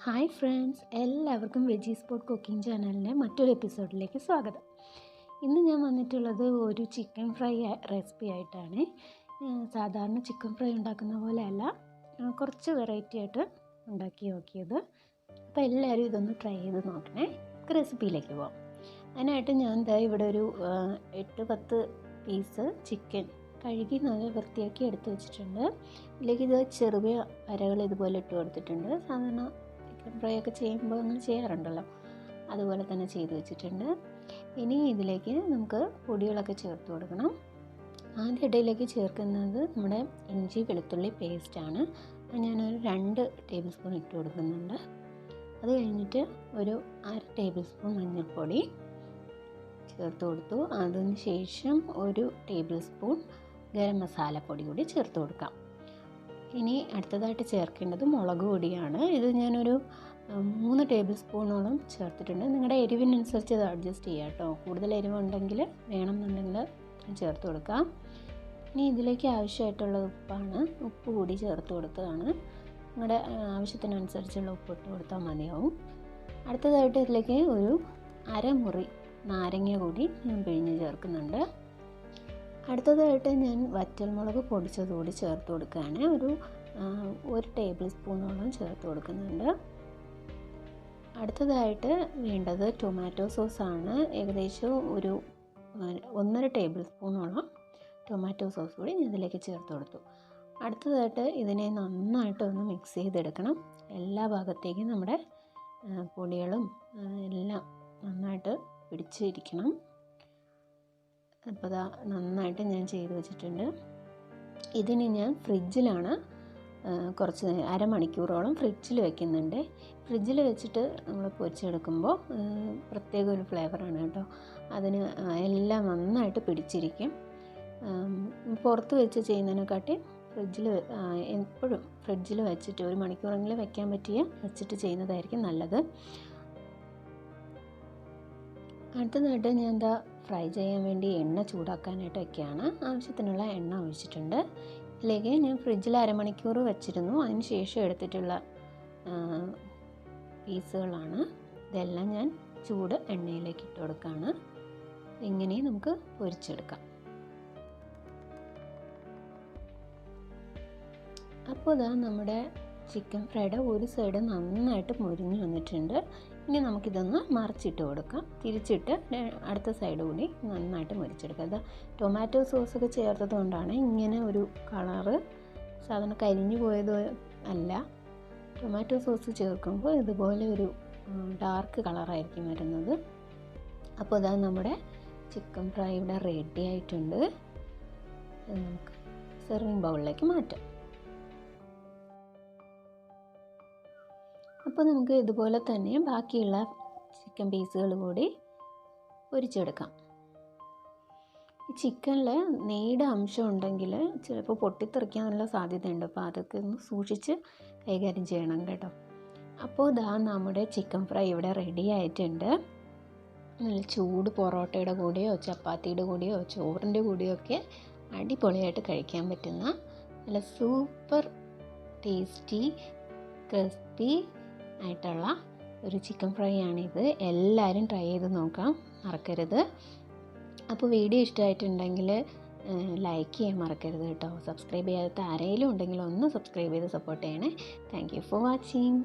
Hi friends, എല്ലാവർക്കും veggie spot cooking ചാനലിൻ്റെ മറ്റൊരു എപ്പിസോഡിലേക്ക് സ്വാഗതം. ഇന്ന് ഞാൻ വന്നിട്ടുള്ളത് ഒരു ചിക്കൻ ഫ്രൈ റെസിപ്പി ആയിട്ടാണ്. സാധാരണ ചിക്കൻ ഫ്രൈ ഉണ്ടാക്കുന്ന പോലെയല്ല, കുറച്ച് വെറൈറ്റി ആയിട്ട് ഉണ്ടാക്കി നോക്കിയത്. അപ്പോൾ എല്ലാവരും ഇതൊന്ന് ട്രൈ ചെയ്ത് നോക്കണേ. നമുക്ക് റെസിപ്പിയിലേക്ക് പോകാം. അതിനായിട്ട് ഞാൻ ഇവിടെ ഒരു 8-10 പീസ് ചിക്കൻ കഴുകി നല്ല വൃത്തിയാക്കി എടുത്ത് വെച്ചിട്ടുണ്ട്. ഇതിലേക്ക് ഇത് ചെറിയ അരകൾ ഇതുപോലെ ഇട്ട് കൊടുത്തിട്ടുണ്ട്. സാധാരണ ചിക്കൻ ഫ്രൈ ഒക്കെ ചെയ്യുമ്പോൾ അങ്ങനെ ചെയ്യാറുണ്ടല്ലോ, അതുപോലെ തന്നെ ചെയ്ത് വെച്ചിട്ടുണ്ട്. ഇനി ഇതിലേക്ക് നമുക്ക് പൊടികളൊക്കെ ചേർത്ത് കൊടുക്കണം. ആദ്യ ഇടയിലേക്ക് ചേർക്കുന്നത് നമ്മുടെ ഇഞ്ചി വെളുത്തുള്ളി പേസ്റ്റാണ്. ഞാനൊരു 2 ടേബിൾ സ്പൂൺ ഇട്ട് കൊടുക്കുന്നുണ്ട്. അത് കഴിഞ്ഞിട്ട് ഒരു 1/2 ടേബിൾ സ്പൂൺ മഞ്ഞൾപ്പൊടി ചേർത്ത് കൊടുത്തു. അതിന് ശേഷം ഒരു ടേബിൾ സ്പൂൺ ഗരം മസാലപ്പൊടി കൂടി ചേർത്ത് കൊടുക്കാം. ഇനി അടുത്തതായിട്ട് ചേർക്കേണ്ടത് മുളക് പൊടിയാണ്. ഇത് ഞാനൊരു 3 ടേബിൾ സ്പൂണോളം ചേർത്തിട്ടുണ്ട്. നിങ്ങളുടെ എരിവിനനുസരിച്ച് അത് അഡ്ജസ്റ്റ് ചെയ്യാം കേട്ടോ. കൂടുതൽ എരിവുണ്ടെങ്കിൽ വേണമെന്നുണ്ടെങ്കിൽ ചേർത്ത് കൊടുക്കാം. ഇനി ഇതിലേക്ക് ആവശ്യമായിട്ടുള്ള ഉപ്പാണ്. ഉപ്പ് കൂടി ചേർത്ത് കൊടുത്തതാണ്. നിങ്ങളുടെ ആവശ്യത്തിനനുസരിച്ചുള്ള ഉപ്പ് ഇട്ട് കൊടുത്താൽ മതിയാവും. അടുത്തതായിട്ട് ഇതിലേക്ക് ഒരു അരമുറി നാരങ്ങ കൂടി ഞാൻ പിഴിഞ്ഞ് ചേർക്കുന്നുണ്ട്. അടുത്തതായിട്ട് ഞാൻ വറ്റൽമുളക് പൊടിച്ചതുകൂടി ചേർത്ത് കൊടുക്കുകയാണ്. ഒരു ടേബിൾ സ്പൂണോളം ചേർത്ത് കൊടുക്കുന്നുണ്ട്. അടുത്തതായിട്ട് വേണ്ടത് ടൊമാറ്റോ സോസാണ്. ഏകദേശം ഒരു 1.5 ടേബിൾ സ്പൂണോളം ടൊമാറ്റോ സോസ് കൂടി ഞാൻ ഇതിലേക്ക് ചേർത്ത് കൊടുത്തു. അടുത്തതായിട്ട് ഇതിനെ നന്നായിട്ട് ഒന്ന് മിക്സ് ചെയ്തെടുക്കണം. എല്ലാ ഭാഗത്തേക്കും നമ്മുടെ പൊടികളും എല്ലാം നന്നായിട്ട് പിടിച്ചിരിക്കണം. അപ്പോൾ നന്നായിട്ട് ഞാൻ ചെയ്ത് വെച്ചിട്ടുണ്ട്. ഇതിന് ഞാൻ ഫ്രിഡ്ജിലാണ് കുറച്ച് അരമണിക്കൂറോളം ഫ്രിഡ്ജിൽ വെക്കുന്നുണ്ട്. ഫ്രിഡ്ജിൽ വെച്ചിട്ട് നമ്മൾ പൊരിച്ചെടുക്കുമ്പോൾ പ്രത്യേക ഒരു ഫ്ലേവറാണ് കേട്ടോ. അതിന് എല്ലാം നന്നായിട്ട് പിടിച്ചിരിക്കും. പുറത്ത് വെച്ച് ചെയ്യുന്നതിനെക്കാട്ടി എപ്പോഴും ഫ്രിഡ്ജിൽ വെച്ചിട്ട് 1 മണിക്കൂറെങ്കിലും വെക്കാൻ വെച്ചിട്ട് ചെയ്യുന്നതായിരിക്കും നല്ലത്. അടുത്തതായിട്ട് ഞാൻ ഫ്രൈ ചെയ്യാൻ വേണ്ടി എണ്ണ ചൂടാക്കാനായിട്ട് വയ്ക്കുകയാണ്. ആവശ്യത്തിനുള്ള എണ്ണ ഒഴിച്ചിട്ടുണ്ട്. ഇതിലേക്ക് ഞാൻ ഫ്രിഡ്ജിൽ അരമണിക്കൂർ വെച്ചിരുന്നു. അതിന് ശേഷം എടുത്തിട്ടുള്ള പീസുകളാണ്. ഇതെല്ലാം ഞാൻ ചൂട് എണ്ണയിലേക്ക് ഇട്ട് കൊടുക്കുകയാണ്. ഇങ്ങനെ നമുക്ക് പൊരിച്ചെടുക്കാം. അപ്പോൾ നമ്മുടെ ചിക്കൻ ഫ്രൈഡ് ഒരു സൈഡ് നന്നായിട്ട് മുരിഞ്ഞ് വന്നിട്ടുണ്ട്. ഇനി നമുക്കിതൊന്ന് മറിച്ചിട്ട് കൊടുക്കാം. തിരിച്ചിട്ട് അടുത്ത സൈഡ് കൂടി നന്നായിട്ട് മുരിച്ചെടുക്കാം. അത് ടൊമാറ്റോ സോസൊക്കെ ചേർത്തത് കൊണ്ടാണ് ഇങ്ങനെ ഒരു കളറ്. സാധാരണ കരിഞ്ഞു പോയത് അല്ല, ടൊമാറ്റോ സോസ് ചേർക്കുമ്പോൾ ഇതുപോലെ ഒരു ഡാർക്ക് കളറായിരിക്കും വരുന്നത്. അപ്പോൾ നമ്മുടെ ചിക്കൻ ഫ്രൈ ഇവിടെ റെഡി ആയിട്ടുണ്ട്. നമുക്ക് സെർവിങ് ബൗളിലേക്ക് മാറ്റാം. അപ്പോൾ നമുക്ക് ഇതുപോലെ തന്നെ ബാക്കിയുള്ള ചിക്കൻ പീസുകൾ കൂടി പൊരിച്ചെടുക്കാം. ഈ ചിക്കനിൽ നെയ്യുടെ അംശം ഉണ്ടെങ്കിൽ ചിലപ്പോൾ പൊട്ടിത്തെറിക്കാനുള്ള സാധ്യതയുണ്ട്. അപ്പോൾ അതൊക്കെ ഒന്ന് സൂക്ഷിച്ച് കൈകാര്യം ചെയ്യണം കേട്ടോ. അപ്പോൾ നമ്മുടെ ചിക്കൻ ഫ്രൈ ഇവിടെ റെഡി ആയിട്ടുണ്ട്. നല്ല ചൂട് പൊറോട്ടയുടെ കൂടെയോ ചപ്പാത്തിയുടെ കൂടെയോ ചോറിൻ്റെ കൂടെയോ ഒക്കെ അടിപൊളിയായിട്ട് കഴിക്കാൻ പറ്റുന്ന നല്ല സൂപ്പർ ടേസ്റ്റി ക്രിസ്പി ആയിട്ടുള്ള ഒരു ചിക്കൻ ഫ്രൈ ആണിത്. എല്ലാവരും ട്രൈ ചെയ്ത് നോക്കാം, മറക്കരുത്. അപ്പോൾ വീഡിയോ ഇഷ്ടമായിട്ടുണ്ടെങ്കിൽ ലൈക്ക് ചെയ്യാൻ മറക്കരുത് കേട്ടോ. സബ്സ്ക്രൈബ് ചെയ്യാത്ത ആരെങ്കിലും ഉണ്ടെങ്കിൽ ഒന്ന് സബ്സ്ക്രൈബ് ചെയ്ത് സപ്പോർട്ട് ചെയ്യണേ. Thank you for watching.